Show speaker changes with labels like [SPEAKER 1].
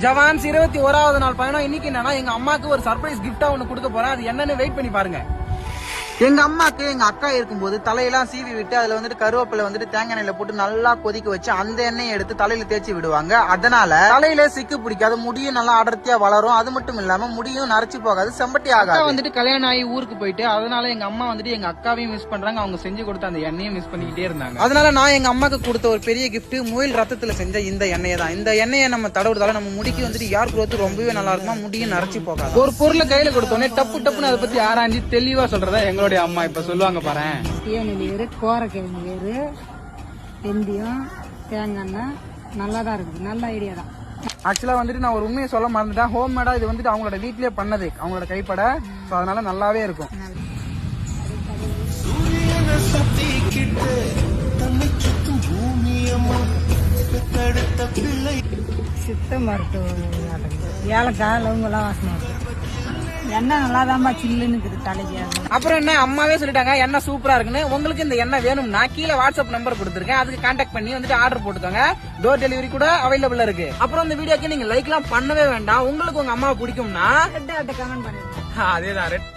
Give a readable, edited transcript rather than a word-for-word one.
[SPEAKER 1] ஜவான்ஸ் 21வது நாள் பயணம். இன்னைக்கு என்னன்னா எங்க அம்மாக்கு ஒரு சர்ப்ரைஸ் கிஃப்டா ஒண்ணு கொடுக்க போறேன். அது என்னன்னு வெயிட் பண்ணி பாருங்க. எங்க அம்மாக்கு எங்க அக்கா இருக்கும்போது தலையெல்லாம் சீவி விட்டு அதுல வந்துட்டு கருவேப்பிலை வந்துட்டு தேங்காய் எண்ணெயில போட்டு நல்லா கொதிக்க வச்சு அந்த எண்ணெயை எடுத்து தலையில தேய்ச்சி விடுவாங்க. அதனால தலையில சிக்கு பிடிக்காது, முடியும் நல்லா அடர்த்தியா வளரும். அது மட்டும் இல்லாம முடியும் நரைச்சு போகாது, செம்பட்டி ஆகாது. வந்துட்டு கல்யாணம் ஆகி ஊருக்கு போயிட்டு அதனால எங்க அம்மா வந்துட்டு எங்க அக்காவையும் மிஸ் பண்றாங்க. அவங்க செஞ்சு கொடுத்த அந்த எண்ணெயும் மிஸ் பண்ணிக்கிட்டே இருந்தாங்க. அதனால நான் எங்க அம்மாக்கு கொடுத்த ஒரு பெரிய கிஃப்ட் முயல் ரத்தத்துல செஞ்ச இந்த எண்ணெயை தான். இந்த எண்ணெயை நம்ம தடவுறதால நம்ம முடிக்கு வந்துட்டு யார் குரோத் ரொம்பவே நல்லா இருக்குமா, முடியும் நரைச்சு போகாது. ஒரு பொருளை கையில கொடுத்தோன்னே டப்பு டப்புன்னு அதை பத்தி ஆராய்ச்சி தெளிவா சொல்றதா எங்களுடைய அம்மா இப்ப சொல்லுவாங்க பாரு.
[SPEAKER 2] தேனி வேறு, கோரக்கிழங்கு வேறு, வெந்தயம், தேங்காய் எண்ணெய் நல்லாதான் இருக்குது. நல்ல ஐடியா தான்.
[SPEAKER 1] ஆக்சுவலா வந்துட்டு நான் ஒரு உண்மையை சொல்ல மறந்துட்டேன். ஹோம் மேடா இது வந்துட்டு அவங்களோட வீட்லயே பண்ணது, அவங்களோட கைப்பட. அதனால நல்லாவே இருக்கும்.
[SPEAKER 2] சித்த மருத்துவம், ஏலக்காய், லவங்கெல்லாம் வாசனை இருக்கு. எண்ணெய் நல்லாதான்மா சில்லுன்னு இருக்குது தலைக்கு.
[SPEAKER 1] அப்புறம் என்ன, அம்மாவே சொல்லிட்டாங்க எண்ணெய் சூப்பரா இருக்குன்னு. உங்களுக்கு இந்த எண்ணெய் வேணும்னா கீழே வாட்ஸ்அப் நம்பர் கொடுத்துருக்கேன், அதுக்கு கான்டாக்ட் பண்ணி வந்துட்டு ஆர்டர் போட்டுக்கோங்க. டோர் டெலிவரி கூட அவைலபிளா இருக்கு. அப்புறம் இந்த வீடியோக்கு நீங்க லைக் எல்லாம் பண்ணவே வேண்டாம். உங்களுக்கு உங்க அம்மாவை பிடிக்கும்னா
[SPEAKER 2] கமெண்ட் பண்ணுங்க.
[SPEAKER 1] அதேதான்.